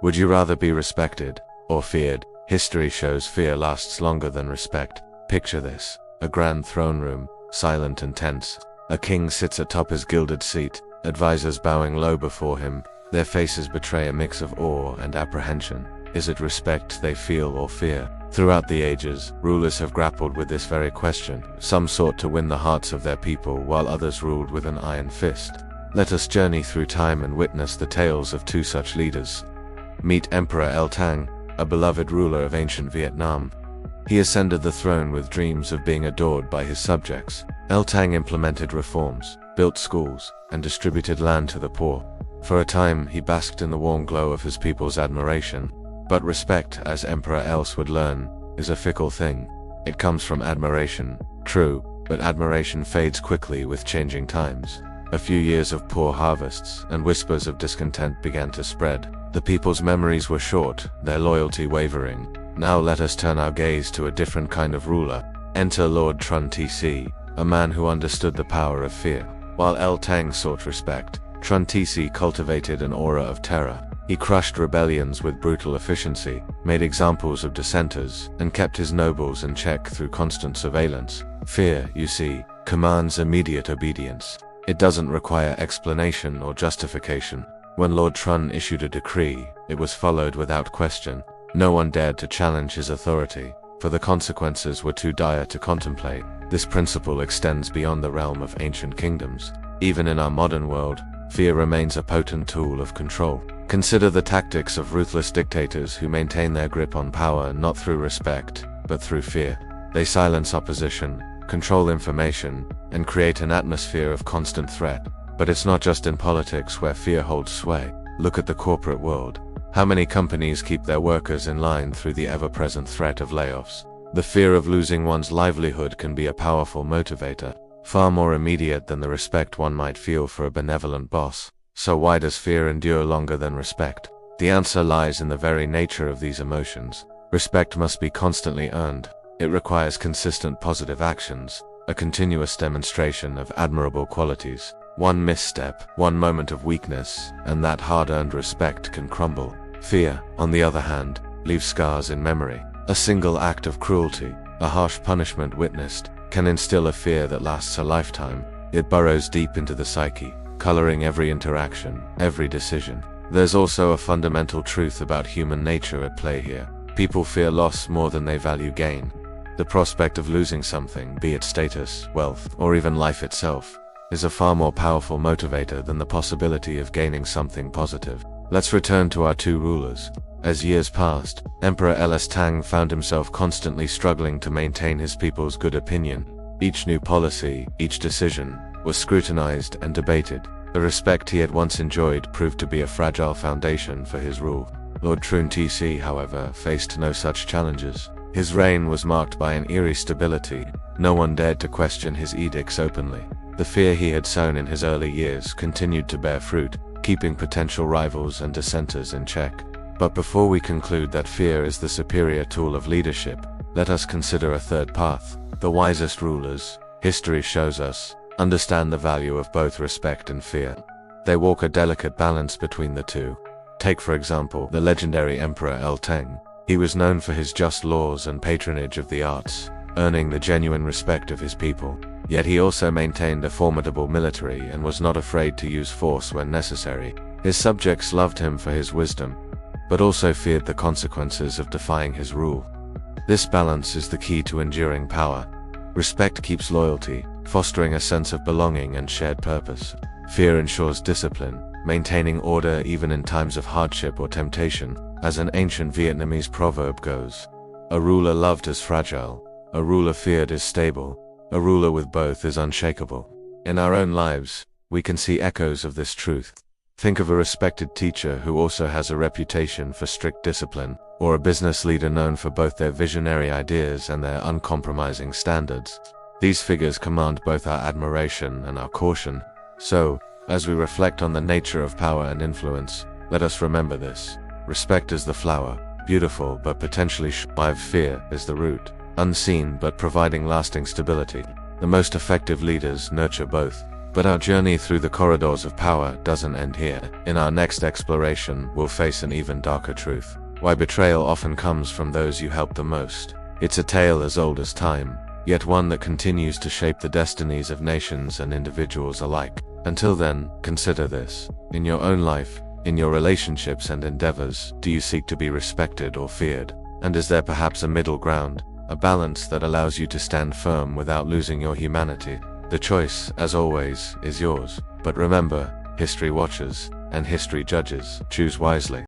Would you rather be respected or feared? History shows fear lasts longer than respect. Picture this: a grand throne room, silent and tense. A king sits atop his gilded seat, advisors bowing low before him. Their faces betray a mix of awe and apprehension. Is it respect they feel or fear? Throughout the ages, rulers have grappled with this very question. Some sought to win the hearts of their people, while others ruled with an iron fist. Let us journey through time and witness the tales of two such leaders. Meet Emperor El Tang, a beloved ruler of ancient Vietnam. He ascended the throne with dreams of being adored by his subjects. El Tang implemented reforms, built schools, and distributed land to the poor. For a time, he basked in the warm glow of his people's admiration. But respect, as Emperor Els would learn, is a fickle thing. It comes from admiration, true, but admiration fades quickly with changing times. A few years of poor harvests, and whispers of discontent began to spread. The people's memories were short, their loyalty wavering. Now let us turn our gaze to a different kind of ruler. Enter Lord Trun Tc, a man who understood the power of fear. While El Tang sought respect, Trun Tc cultivated an aura of terror. He crushed rebellions with brutal efficiency, made examples of dissenters, and kept his nobles in check through constant surveillance. Fear, you see, commands immediate obedience. It doesn't require explanation or justification. When Lord Trun issued a decree, it was followed without question. No one dared to challenge his authority, for the consequences were too dire to contemplate. This principle extends beyond the realm of ancient kingdoms. Even in our modern world, fear remains a potent tool of control. Consider the tactics of ruthless dictators who maintain their grip on power not through respect, but through fear. They silence opposition, control information, and create an atmosphere of constant threat. But it's not just in politics where fear holds sway. Look at the corporate world. How many companies keep their workers in line through the ever-present threat of layoffs? The fear of losing one's livelihood can be a powerful motivator, far more immediate than the respect one might feel for a benevolent boss. So why does fear endure longer than respect? The answer lies in the very nature of these emotions. Respect must be constantly earned. It requires consistent positive actions, a continuous demonstration of admirable qualities. One misstep, one moment of weakness, and that hard-earned respect can crumble. Fear, on the other hand, leaves scars in memory. A single act of cruelty, a harsh punishment witnessed, can instill a fear that lasts a lifetime. It burrows deep into the psyche, coloring every interaction, every decision. There's also a fundamental truth about human nature at play here. People fear loss more than they value gain. The prospect of losing something, be it status, wealth, or even life itself, is a far more powerful motivator than the possibility of gaining something positive. Let's return to our two rulers. As years passed, Emperor Els Tang found himself constantly struggling to maintain his people's good opinion. Each new policy, each decision, was scrutinized and debated. The respect he had once enjoyed proved to be a fragile foundation for his rule. Lord Trun Tc, however, faced no such challenges. His reign was marked by an eerie stability. No one dared to question his edicts openly. The fear he had sown in his early years continued to bear fruit, keeping potential rivals and dissenters in check. But before we conclude that fear is the superior tool of leadership, let us consider a third path. The wisest rulers, history shows us, understand the value of both respect and fear. They walk a delicate balance between the two. Take for example, the legendary Emperor El Tang. He was known for his just laws and patronage of the arts, earning the genuine respect of his people. Yet he also maintained a formidable military and was not afraid to use force when necessary. His subjects loved him for his wisdom, but also feared the consequences of defying his rule. This balance is the key to enduring power. Respect keeps loyalty, fostering a sense of belonging and shared purpose. Fear ensures discipline, maintaining order even in times of hardship or temptation. As an ancient Vietnamese proverb goes, a ruler loved is fragile, a ruler feared is stable, a ruler with both is unshakable. In our own lives, we can see echoes of this truth. Think of a respected teacher who also has a reputation for strict discipline, or a business leader known for both their visionary ideas and their uncompromising standards. These figures command both our admiration and our caution. So, as we reflect on the nature of power and influence, let us remember this. Respect is the flower, beautiful but potentially short-lived. Fear is the root, unseen but providing lasting stability. The most effective leaders nurture both. But our journey through the corridors of power doesn't end here. In our next exploration, we'll face an even darker truth. Why betrayal often comes from those you help the most. It's a tale as old as time, yet one that continues to shape the destinies of nations and individuals alike. Until then, consider this. In your own life, in your relationships and endeavors, do you seek to be respected or feared? And is there perhaps a middle ground, a balance that allows you to stand firm without losing your humanity? The choice, as always, is yours. But remember, history watches, and history judges. Choose wisely.